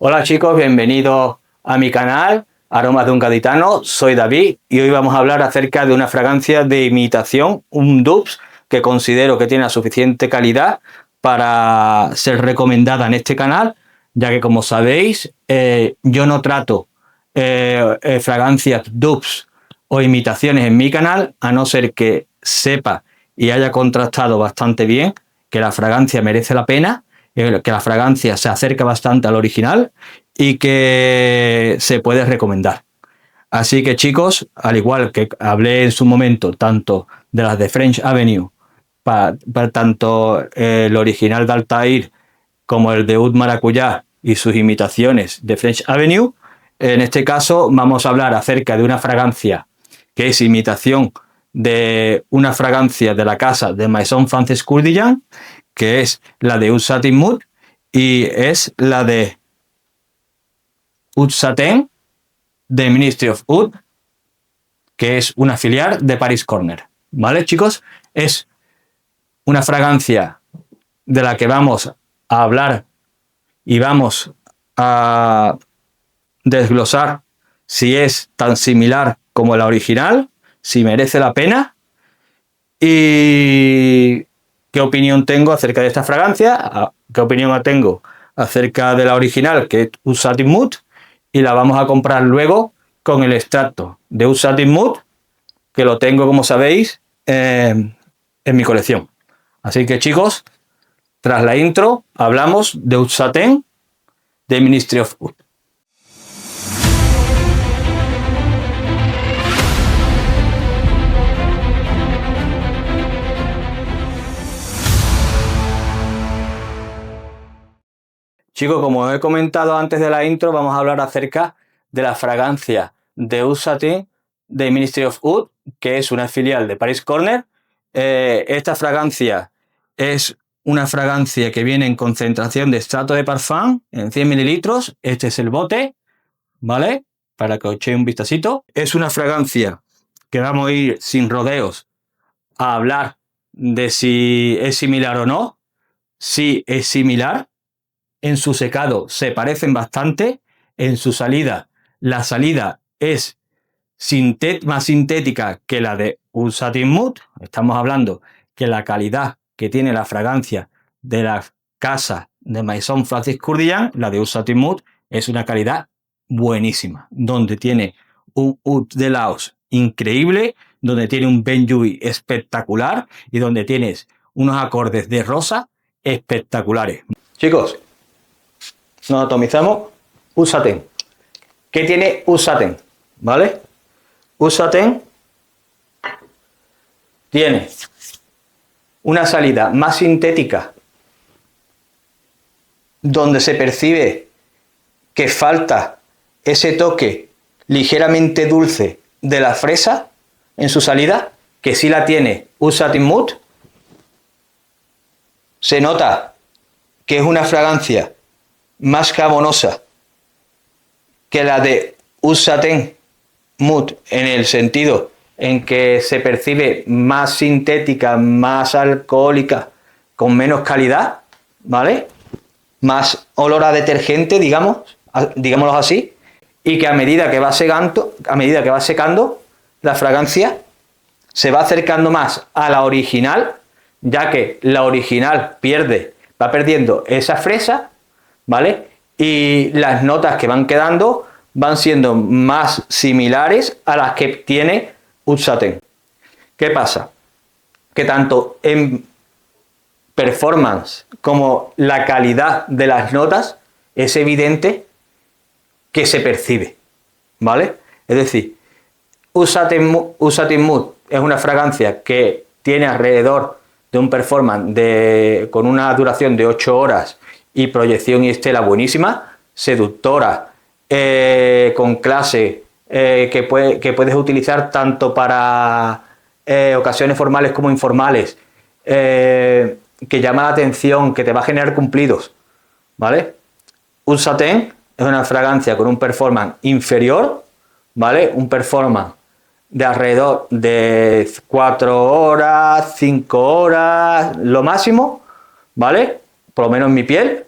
Hola chicos, bienvenidos a mi canal Aromas de un Gaditano. Soy David y hoy vamos a hablar acerca de una fragancia de imitación, un dupes que considero que tiene la suficiente calidad para ser recomendada en este canal, ya que como sabéis yo no trato fragancias dupes o imitaciones en mi canal, a no ser que sepa y haya contrastado bastante bien que la fragancia merece la pena, que la fragancia se acerca bastante al original y que se puede recomendar. Así que chicos, al igual que hablé en su momento tanto de las de French Avenue, para tanto el original de Altair como el de Oud Maracuyá y sus imitaciones de French Avenue, en este caso vamos a hablar acerca de una fragancia que es imitación de una fragancia de la casa de Maison Francis Kurkdjian, que es la de Oud Satin Mood, y es la de Oud Satin de Ministry of Oud, que es una filial de Paris Corner. ¿Vale, chicos? Es una fragancia de la que vamos a hablar y vamos a desglosar si es tan similar como la original, si merece la pena y qué opinión tengo acerca de esta fragancia, qué opinión tengo acerca de la original, que es Oud Satin Mood, y la vamos a comprar luego con el extracto de Oud Satin Mood, que lo tengo, como sabéis, en mi colección. Así que chicos, tras la intro hablamos de Oud Satin de Ministry of Oud. Chicos, como he comentado antes de la intro, vamos a hablar acerca de la fragancia de Oud Satin de Ministry of Oud, que es una filial de Paris Corner. Esta fragancia es una fragancia que viene en concentración de extracto de parfum en 100 mililitros. Este es el bote, ¿vale? Para que os echéis un vistacito. Es una fragancia que vamos a ir sin rodeos a hablar de si es similar o no. Sí es similar. En su secado se parecen bastante. En su salida, la salida es más sintética que la de Oud Satin Mood. Estamos hablando que la calidad que tiene la fragancia de la casa de Maison Francis Kurkdjian, la de Oud Satin Mood, es una calidad buenísima, donde tiene un Oud de Laos increíble, donde tiene un Benjuy espectacular y donde tienes unos acordes de rosa espectaculares. Chicos, nos atomizamos Oud Satin. ¿Qué tiene Oud Satin? ¿Vale? Oud Satin tiene una salida más sintética, donde se percibe que falta ese toque ligeramente dulce de la fresa en su salida, que sí la tiene Oud Satin Mood. Se nota que es una fragancia más jabonosa que la de Oud Satin Mood, en el sentido en que se percibe más sintética, más alcohólica, con menos calidad, ¿vale? Más olor a detergente, digámoslo así, y que a medida que va secando, la fragancia se va acercando más a la original, ya que la original va perdiendo esa fresa, ¿vale? Y las notas que van quedando van siendo más similares a las que tiene Oud Satin. ¿Qué pasa? Que tanto en performance como la calidad de las notas es evidente que se percibe, ¿vale? Es decir, Oud Satin Mood es una fragancia que tiene alrededor de un performance con una duración de 8 horas y proyección y estela buenísima, seductora, con clase, que puedes utilizar tanto para ocasiones formales como informales, que llama la atención, que te va a generar cumplidos, ¿vale? Oud Satin es una fragancia con un performance inferior, ¿vale? Un performance de alrededor de 4 horas, 5 horas, lo máximo, ¿vale? Por lo menos en mi piel.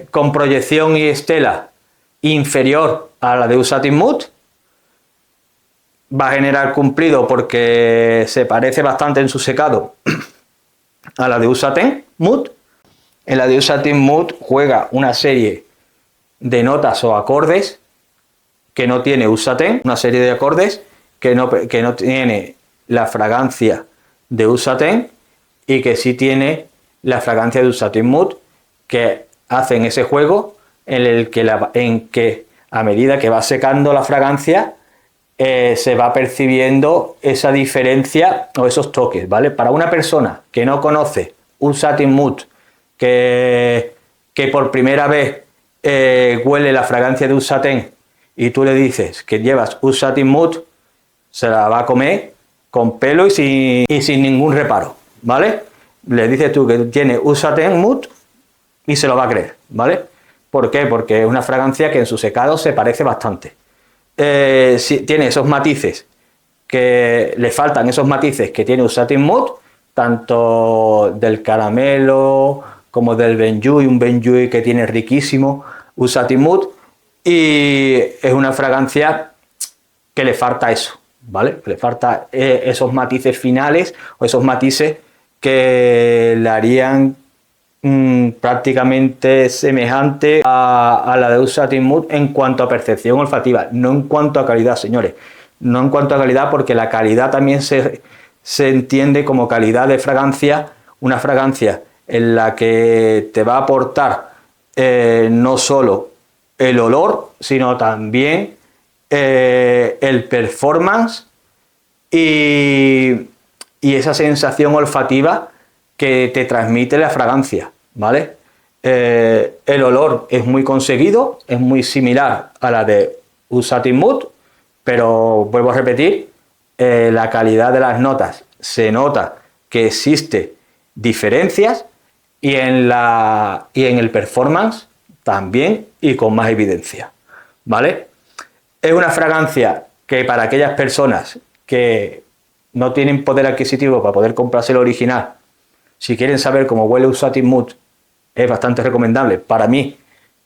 con proyección y estela inferior a la de Usatin Mood. Va a generar cumplido porque se parece bastante en su secado a la de Usatin Mood. En la de Usatin Mood juega una serie de notas o acordes que no tiene Usatin, una serie de acordes que no tiene la fragancia de Usatin y que sí tiene la fragancia de Usatin Mood, que hacen ese juego en que a medida que va secando la fragancia se va percibiendo esa diferencia o esos toques, ¿vale? Para una persona que no conoce Usatin Mood, que por primera vez huele la fragancia de Usatin y tú le dices que llevas Usatin Mood, se la va a comer con pelo y sin ningún reparo, ¿vale? Le dices tú que tiene Usatin Mood y se lo va a creer, ¿vale? ¿Por qué? Porque es una fragancia que en su secado se parece bastante. Tiene esos matices que le faltan, esos matices que tiene Usatin Mood, tanto del caramelo como del Benjuí, un Benjuí que tiene riquísimo Usatin Mood, y es una fragancia que le falta eso, ¿vale? Le falta esos matices finales o esos matices que le harían prácticamente semejante a la de Usatin Mood en cuanto a percepción olfativa, no en cuanto a calidad, señores, no en cuanto a calidad, porque la calidad también se entiende como calidad de fragancia, una fragancia en la que te va a aportar no solo el olor, sino también el performance y esa sensación olfativa que te transmite la fragancia, ¿vale? El olor es muy conseguido, es muy similar a la de Usatin Mood, pero vuelvo a repetir, la calidad de las notas se nota que existe diferencias y en el performance también y con más evidencia, ¿vale? Es una fragancia que para aquellas personas que no tienen poder adquisitivo para poder comprarse el original, si quieren saber cómo huele Usatin Mood, es bastante recomendable. Para mí,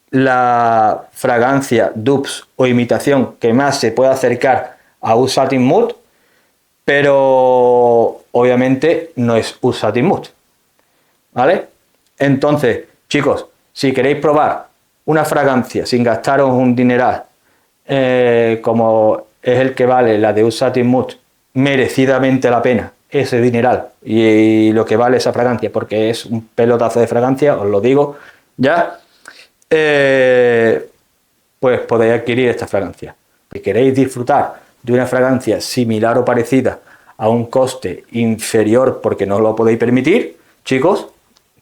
la fragancia, dupes o imitación que más se puede acercar a Usatin Mood, pero obviamente no es Usatin Mood, ¿vale? Entonces, chicos, si queréis probar una fragancia sin gastaros un dineral, como es el que vale la de Usatin Mood, merecidamente la pena ese dineral y lo que vale esa fragancia, porque es un pelotazo de fragancia, os lo digo ya, pues podéis adquirir esta fragancia. Si queréis disfrutar de una fragancia similar o parecida a un coste inferior porque no os lo podéis permitir, chicos,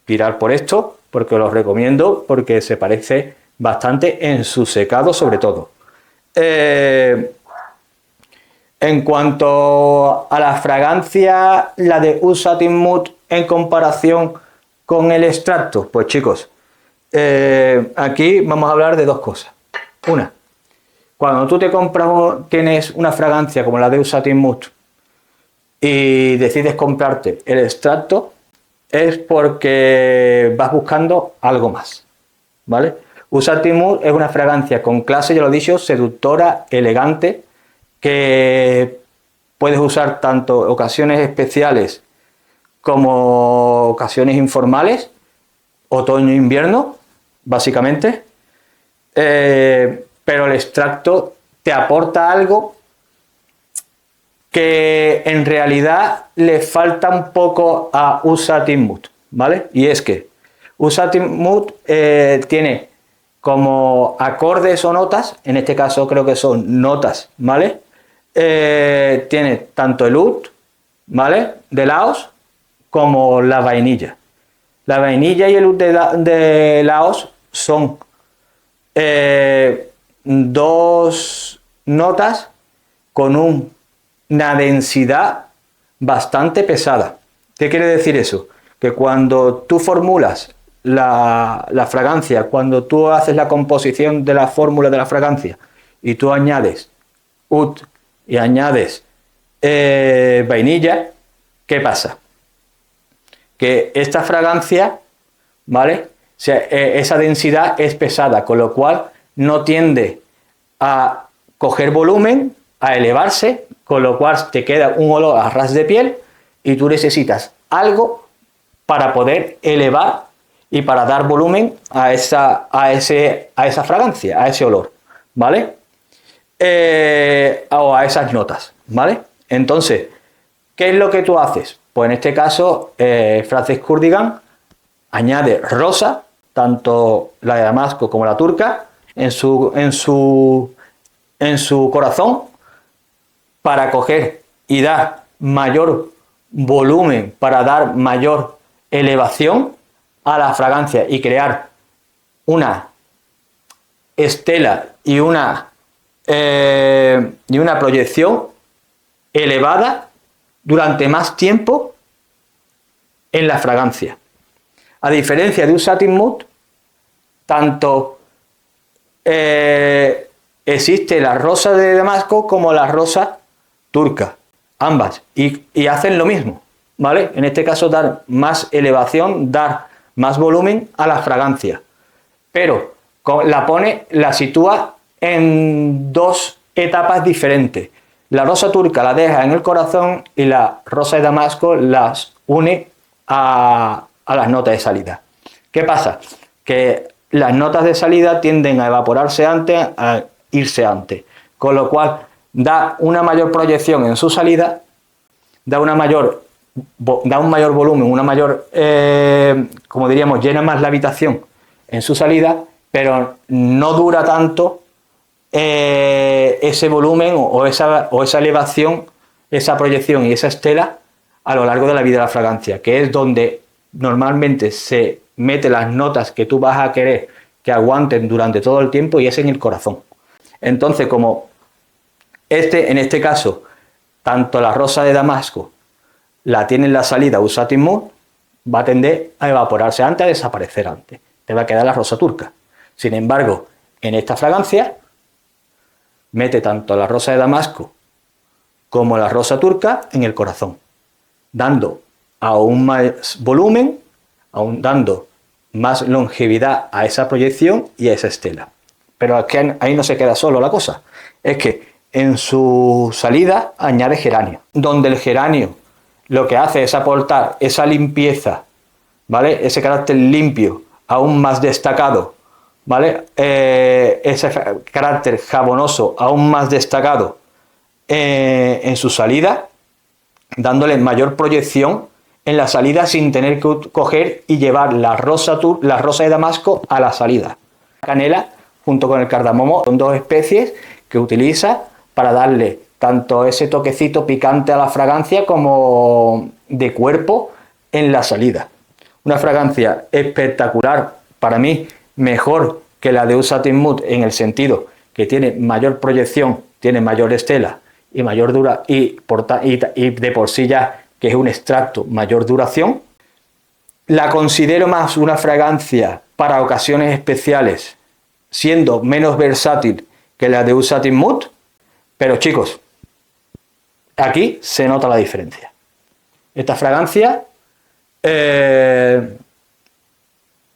tirar por esto, porque os lo recomiendo, porque se parece bastante en su secado sobre todo. En cuanto a la fragancia, la de Usatin Mood en comparación con el extracto, pues chicos, aquí vamos a hablar de dos cosas. Una, cuando tú te compras tienes una fragancia como la de Usatin Mood y decides comprarte el extracto, es porque vas buscando algo más, ¿vale? Usatin Mood es una fragancia con clase, ya lo he dicho, seductora, elegante, que puedes usar tanto ocasiones especiales como ocasiones informales, otoño e invierno, básicamente, pero el extracto te aporta algo que en realidad le falta un poco a Usatin Mood, ¿vale? Y es que Usatin Mood tiene como acordes o notas, en este caso creo que son notas, ¿vale? Tiene tanto el oud, ¿vale? De Laos, como la vainilla. La vainilla y el oud de Laos son dos notas con una densidad bastante pesada. ¿Qué quiere decir eso? Que cuando tú formulas la fragancia, cuando tú haces la composición de la fórmula de la fragancia y tú añades oud y añades vainilla, ¿qué pasa? Que esta fragancia, ¿vale? sea, esa densidad es pesada, con lo cual no tiende a coger volumen, a elevarse, con lo cual te queda un olor a ras de piel y tú necesitas algo para poder elevar y para dar volumen a esa fragancia, a ese olor, ¿vale? O a esas notas, ¿vale? Entonces, ¿qué es lo que tú haces? Pues en este caso, Frances Kurkdjian añade rosa, tanto la de Damasco como la turca, en su corazón, para coger y dar mayor volumen, para dar mayor elevación a la fragancia y crear una estela y una proyección elevada durante más tiempo en la fragancia. A diferencia de un Satin Mood, tanto existe la rosa de Damasco como la rosa turca, ambas, y hacen lo mismo, ¿vale? En este caso, dar más elevación, dar más volumen a la fragancia, pero la sitúa en dos etapas diferentes. La rosa turca la deja en el corazón y la rosa de Damasco las une a las notas de salida. ¿Qué pasa? Que las notas de salida tienden a evaporarse antes, a irse antes, con lo cual da una mayor proyección en su salida, da un mayor volumen, una mayor, como diríamos, llena más la habitación en su salida, pero no dura tanto ese volumen o esa elevación, esa proyección y esa estela a lo largo de la vida de la fragancia, que es donde normalmente se mete las notas que tú vas a querer que aguanten durante todo el tiempo, y es en el corazón. Entonces, como en este caso, tanto la rosa de Damasco la tiene en la salida un Satin Mood, va a tender a evaporarse antes, a desaparecer antes. Te va a quedar la rosa turca. Sin embargo, en esta fragancia mete tanto la rosa de Damasco como la rosa turca en el corazón, dando aún más volumen, dando más longevidad a esa proyección y a esa estela. Pero es que ahí no se queda solo la cosa, es que en su salida añade geranio, donde el geranio lo que hace es aportar esa limpieza, ¿vale? Ese carácter limpio aún más destacado, ¿vale? Ese carácter jabonoso aún más destacado en su salida, dándole mayor proyección en la salida sin tener que coger y llevar la rosa de Damasco a la salida. Canela junto con el cardamomo son dos especies que utiliza para darle tanto ese toquecito picante a la fragancia como de cuerpo en la salida. Una fragancia espectacular, para mí mejor que la de un Satin Mood, en el sentido que tiene mayor proyección, tiene mayor estela y mayor dura, y de por sí ya que es un extracto, mayor duración. La considero más una fragancia para ocasiones especiales, siendo menos versátil que la de un Satin Mood, pero chicos, aquí se nota la diferencia. Esta fragancia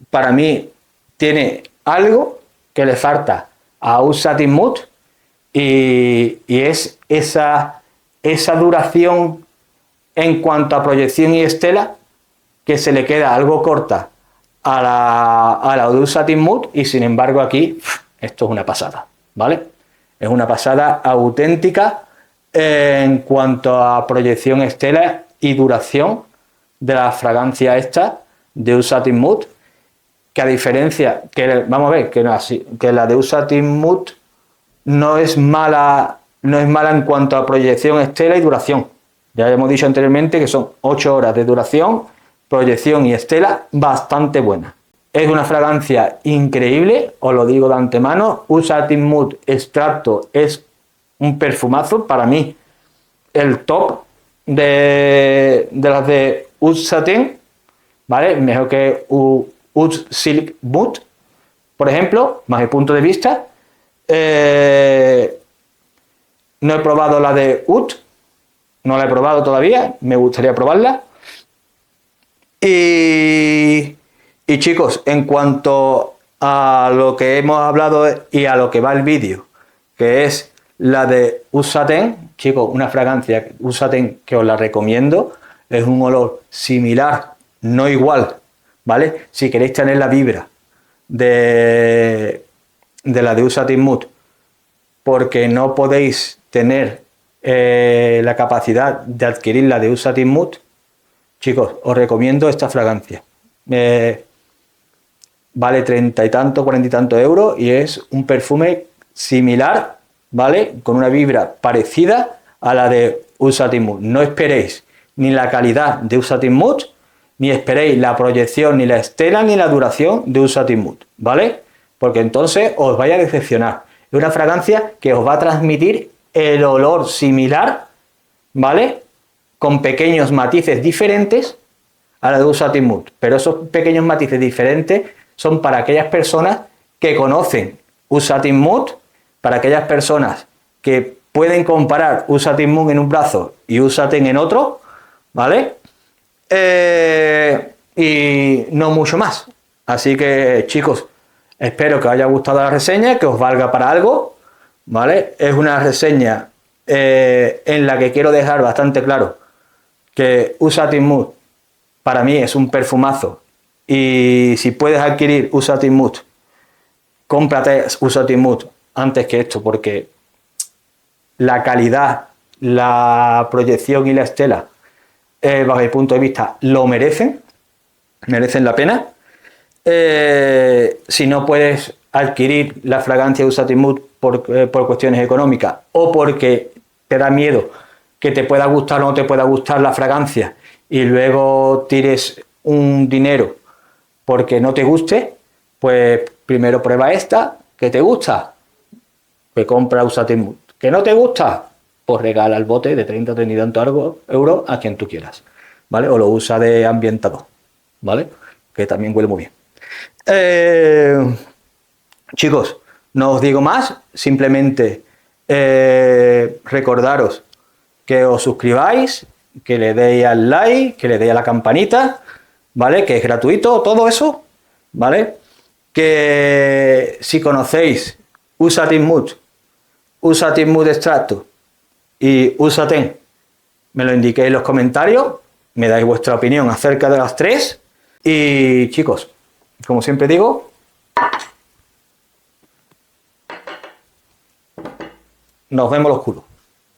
para mí tiene algo que le falta a un Satin Mood, y es esa duración en cuanto a proyección y estela, que se le queda algo corta a la de un Satin Mood, y sin embargo aquí esto es una pasada, ¿vale? Es una pasada auténtica en cuanto a proyección, estela y duración de la fragancia esta de un Satin Mood, que a diferencia, que vamos a ver, que la de un Satin Mood no es mala en cuanto a proyección, estela y duración. Ya hemos dicho anteriormente que son 8 horas de duración, proyección y estela bastante buena. Es una fragancia increíble, os lo digo de antemano. Un Satin Mood extracto es un perfumazo, para mí el top de las de Oud Satin, ¿vale? Mejor que Oud Silk Mood, por ejemplo, más mi punto de vista. No he probado la de Oud, no la he probado todavía, me gustaría probarla. Y Y chicos, en cuanto a lo que hemos hablado y a lo que va el vídeo, que es la de Usaten, chicos, una fragancia Usaten que os la recomiendo, es un olor similar, no igual, ¿vale? Si queréis tener la vibra de la de Usaten Mood, porque no podéis tener la capacidad de adquirir la de Usaten Mood, chicos, os recomiendo esta fragancia. Vale 30 y tanto, 40 y tantos euros y es un perfume similar, ¿vale? Con una vibra parecida a la de Usaten Mood. No esperéis ni la calidad de Usaten Mood, ni esperéis la proyección, ni la estela, ni la duración de Usaten Mood, ¿vale? Porque entonces os vais a decepcionar. Es una fragancia que os va a transmitir el olor similar, ¿vale? Con pequeños matices diferentes a la de Usaten Mood, pero esos pequeños matices diferentes son para aquellas personas que conocen Usaten Mood, para aquellas personas que pueden comparar Usaten Mood en un brazo y Usaten en otro, ¿vale? Y no mucho más. Así que, chicos, espero que os haya gustado la reseña, que os valga para algo, ¿vale? Es una reseña en la que quiero dejar bastante claro que Usaten Mood para mí es un perfumazo. Y si puedes adquirir Usaten Mood, cómprate Usaten Mood antes que esto, porque la calidad, la proyección y la estela, bajo mi punto de vista, lo merecen la pena. Si no puedes adquirir la fragancia de Usaten Mood por cuestiones económicas o porque te da miedo que te pueda gustar o no te pueda gustar la fragancia y luego tires un dinero porque no te guste, pues primero prueba esta, que te gusta, pues compra Usaten Mood. Que no te gusta, pues regala el bote de 30 o 30 y tantos euros a quien tú quieras, ¿vale? O lo usa de ambientador, ¿vale? Que también huele muy bien. Chicos, no os digo más, simplemente recordaros que os suscribáis, que le deis al like, que le deis a la campanita, ¿vale? Que es gratuito todo eso, ¿vale? Que si conocéis Usaten Mood, Usaten Mood Extracto y Usaten, me lo indiquéis en los comentarios, me dais vuestra opinión acerca de las tres y chicos, como siempre digo, nos vemos los culos.